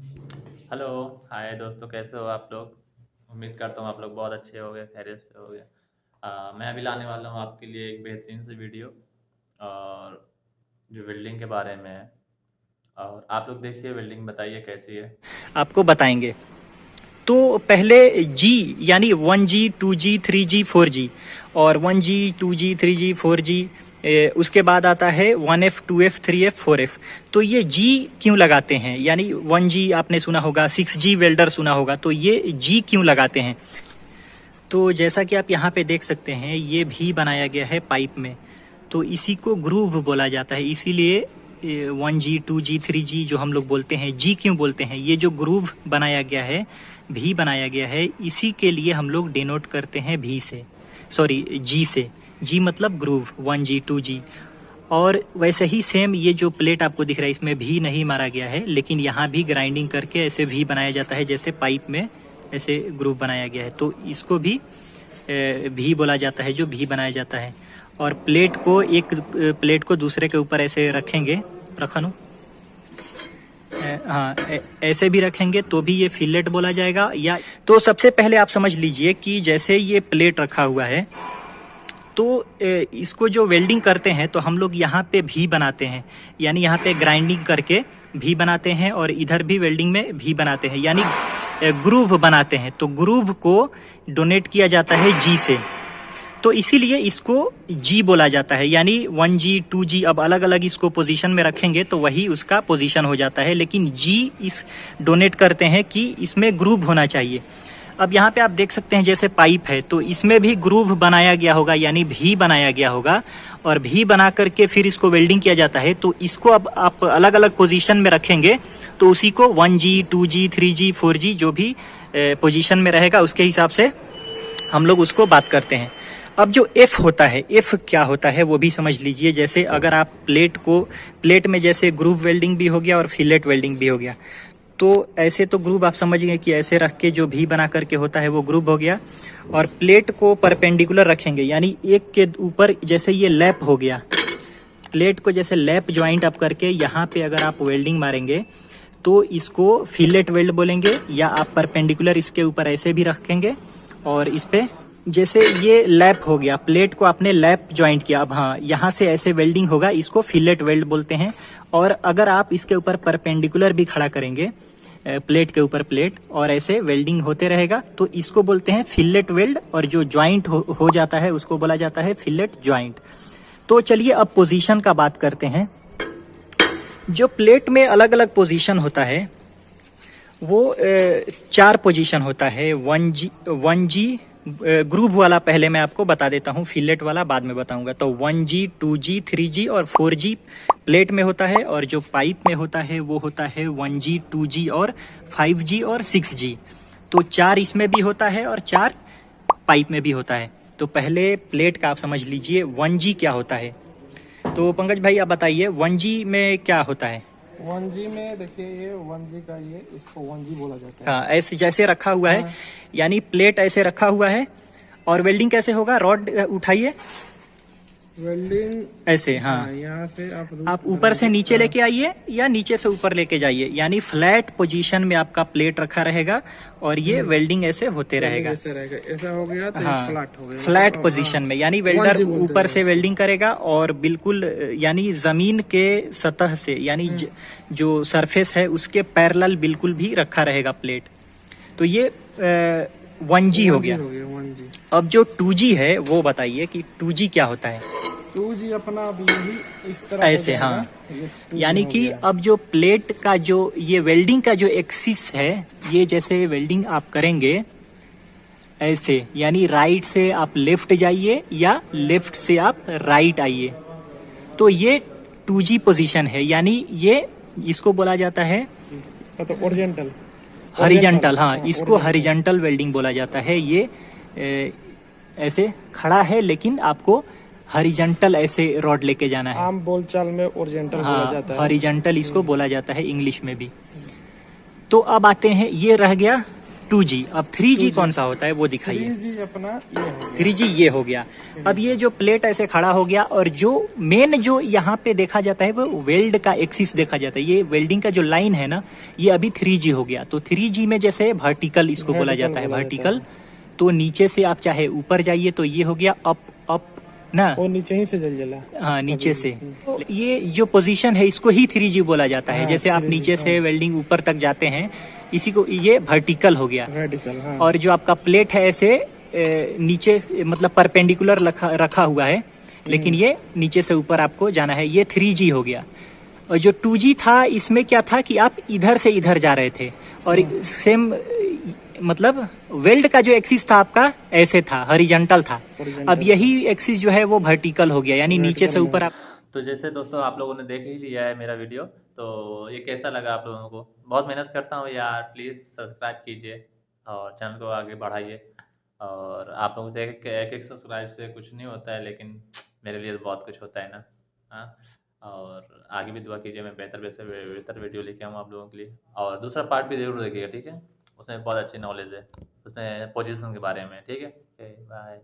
Hello. हाय दोस्तों, कैसे हो आप लोग? उम्मीद करता हूँ आप लोग बहुत अच्छे होंगे, खैरियत से होंगे। मैं अभी लाने वाला हूँ आपके लिए एक बेहतरीन सी वीडियो, और जो वेल्डिंग के बारे में है। और आप लोग देखिए, वेल्डिंग बताइए कैसी है। आपको बताएंगे। तो पहले जी यानी 1G 2G 3G 4G और 1G 2G 3G 4G, उसके बाद आता है 1F 2F 3F 4F। तो ये जी क्यों लगाते हैं, यानी 1G आपने सुना होगा, 6G वेल्डर सुना होगा, तो ये जी क्यों लगाते हैं? तो जैसा कि आप यहाँ पे देख सकते हैं, ये भी बनाया गया है पाइप में, तो इसी को ग्रूव बोला जाता है। इसीलिए 1G 2G 3G जो हम लोग बोलते हैं, जी क्यों बोलते हैं? ये जो ग्रूव बनाया गया है, भी बनाया गया है, इसी के लिए हम लोग डिनोट करते हैं भी से, सॉरी जी से। जी मतलब ग्रूव, 1G 2G। और वैसे ही सेम ये जो प्लेट आपको दिख रहा है, इसमें भी नहीं मारा गया है, लेकिन यहाँ भी ग्राइंडिंग करके ऐसे भी बनाया जाता है, जैसे पाइप में ऐसे ग्रूव बनाया गया है, तो इसको भी भी बोला जाता है, जो भी बनाया जाता है। और प्लेट को, एक प्लेट को दूसरे के ऊपर ऐसे रखेंगे, रखनू, हाँ, ऐसे भी रखेंगे तो भी ये फिलेट बोला जाएगा। या तो सबसे पहले आप समझ लीजिए कि जैसे ये प्लेट रखा हुआ है, तो इसको जो वेल्डिंग करते हैं तो हम लोग यहाँ पे भी बनाते हैं, यानी यहाँ पे ग्राइंडिंग करके भी बनाते हैं, और इधर भी वेल्डिंग में भी बनाते हैं, यानी ग्रूव बनाते हैं। तो ग्रूव को डोनेट किया जाता है जी से, तो इसीलिए इसको जी बोला जाता है। यानी 1G 2G अब अलग अलग इसको पोजीशन में रखेंगे तो वही उसका पोजीशन हो जाता है, लेकिन जी इस डोनेट करते हैं कि इसमें ग्रूव होना चाहिए। अब यहाँ पे आप देख सकते हैं, जैसे पाइप है तो इसमें भी ग्रूव बनाया गया होगा, यानी भी बनाया गया होगा, और भी बना करके फिर इसको वेल्डिंग किया जाता है। तो इसको अब आप अलग अलग पोजीशन में रखेंगे तो उसी को 1G 2G 3G 4G जो भी पोजीशन में रहेगा उसके हिसाब से हम लोग उसको बात करते हैं। अब जो एफ होता है, एफ क्या होता है वो भी समझ लीजिए। जैसे अगर आप प्लेट में जैसे ग्रूव वेल्डिंग भी हो गया और फिलेट वेल्डिंग भी हो गया, तो ऐसे तो ग्रूव आप समझ गए कि ऐसे रख के जो भी बना करके होता है वो ग्रूव हो गया। और प्लेट को परपेंडिकुलर रखेंगे, यानी एक के ऊपर, जैसे ये लैप हो गया, प्लेट को जैसे लैप ज्वाइंट अप करके यहाँ पे अगर आप वेल्डिंग मारेंगे तो इसको फिलेट वेल्ड बोलेंगे, या आप परपेंडिकुलर इसके ऊपर ऐसे भी रखेंगे। और इस पे जैसे ये लैप हो गया, प्लेट को आपने लैप ज्वाइंट किया, अब हाँ यहाँ से ऐसे वेल्डिंग होगा, इसको फिलेट वेल्ड बोलते हैं। और अगर आप इसके ऊपर परपेंडिकुलर भी खड़ा करेंगे, प्लेट के ऊपर प्लेट, और ऐसे वेल्डिंग होते रहेगा, तो इसको बोलते हैं फिलेट वेल्ड। और जो ज्वाइंट हो जाता है उसको बोला जाता है फिलेट ज्वाइंट। तो चलिए अब पोजीशन का बात करते हैं। जो प्लेट में अलग अलग पोजीशन होता है वो 4 पोजीशन होता है। 1G ग्रूव वाला पहले मैं आपको बता देता हूँ, फिलेट वाला बाद में बताऊंगा। तो 1G 2G 3G और 4G प्लेट में होता है, और जो पाइप में होता है वो होता है 1G 2G और 5G और 6G। तो 4 इसमें भी होता है और 4 पाइप में भी होता है। तो पहले प्लेट का आप समझ लीजिए 1G क्या होता है। तो पंकज भाई आप बताइए 1G में क्या होता है? 1G में देखिए, ये 1G का, ये इसको 1G बोला जाता है। हाँ, ऐसे जैसे रखा हुआ है, यानी प्लेट ऐसे रखा हुआ है, और वेल्डिंग कैसे होगा? रॉड उठाइए, वेल्डिंग ऐसे, हाँ, यहाँ से आप ऊपर से नीचे लेके आइए या नीचे से ऊपर लेके जाइए, यानी फ्लैट पोजीशन में आपका प्लेट रखा रहेगा और ये वेल्डिंग ऐसे होते रहेगा। ऐसा हो गया तो हाँ, फ्लैट हो गया, फ्लैट पोजीशन में, यानी वेल्डर ऊपर से वेल्डिंग करेगा और बिल्कुल, यानी जमीन के सतह से, यानी जो सरफेस है उसके पैरेलल बिल्कुल भी रखा रहेगा प्लेट। तो ये 1G हो गया। 1G। अब जो 2G है वो बताइए कि 2G क्या होता है? 2G अपना अब यही इस तरह ऐसे, हाँ, यानी कि अब जो प्लेट का जो ये वेल्डिंग का जो एक्सिस है, ये जैसे वेल्डिंग आप करेंगे ऐसे, यानी राइट से आप लेफ्ट जाइए या लेफ्ट से आप राइट आइए, तो ये 2G पोजीशन है। यानी ये इसको बोला जाता है ओरिजेंटल, हॉरिजॉन्टल। हाँ, इसको हॉरिजॉन्टल वेल्डिंग बोला जाता है। ये ऐसे खड़ा है, लेकिन आपको हॉरिजॉन्टल ऐसे रॉड लेके जाना है। आम बोलचाल में ओरिजेंटल बोला जाता है, हॉरिजॉन्टल इसको बोला जाता है इंग्लिश में भी। तो अब आते हैं, ये रह गया 2G। अब 3G कौन सा होता है वो दिखाइए। 3G अपना ये हो गया। 3G ये हो गया। अब ये जो प्लेट ऐसे खड़ा हो गया, और जो मेन जो यहाँ पे देखा जाता है वो वेल्ड का एक्सिस देखा जाता है। ये वेल्डिंग का जो लाइन है ना, ये अभी 3G हो गया। तो 3G में जैसे वर्टिकल इसको बोला जाता है, वर्टिकल। तो नीचे से आप चाहे ऊपर जाइए तो ये हो गया अप अप ना, वो नीचे ही से जल जला। हाँ नीचे से। तो ये जो पोजीशन है इसको ही 3G बोला जाता है। हाँ, जैसे आप 3G, नीचे से हाँ। वेल्डिंग ऊपर तक जाते हैं, इसी को ये वर्टिकल हो गया। वर्टिकल, हाँ। और जो आपका प्लेट है ऐसे नीचे मतलब परपेंडिकुलर रखा हुआ है, लेकिन ये नीचे से ऊपर आपको जाना है, ये 3G हो गया। और जो 2G था, इसमें क्या था कि आप इधर से इधर जा रहे थे, और सेम मतलब वेल्ड का जो एक्सिस था आपका ऐसे था, हॉरिजॉन्टल था। अब यही एक्सिस जो है वो वर्टिकल हो गया, यानी नीचे से ऊपर आप। तो जैसे दोस्तों आप लोगों ने देख ही लिया है मेरा वीडियो, तो ये कैसा लगा आप लोगों को? बहुत मेहनत करता हूँ यार, प्लीज़ सब्सक्राइब कीजिए और चैनल को आगे बढ़ाइए। और आप लोगों से एक सब्सक्राइब से कुछ नहीं होता है, लेकिन मेरे लिए तो बहुत कुछ होता है ना। हाँ, और आगे भी दुआ कीजिए, मैं बेहतर वीडियो लेके आऊँ आप लोगों के लिए। और दूसरा पार्ट भी ज़रूर देखिएगा, ठीक है? उसमें बहुत अच्छी नॉलेज है, उसमें पोजीशन के बारे में, ठीक है? Okay, bye.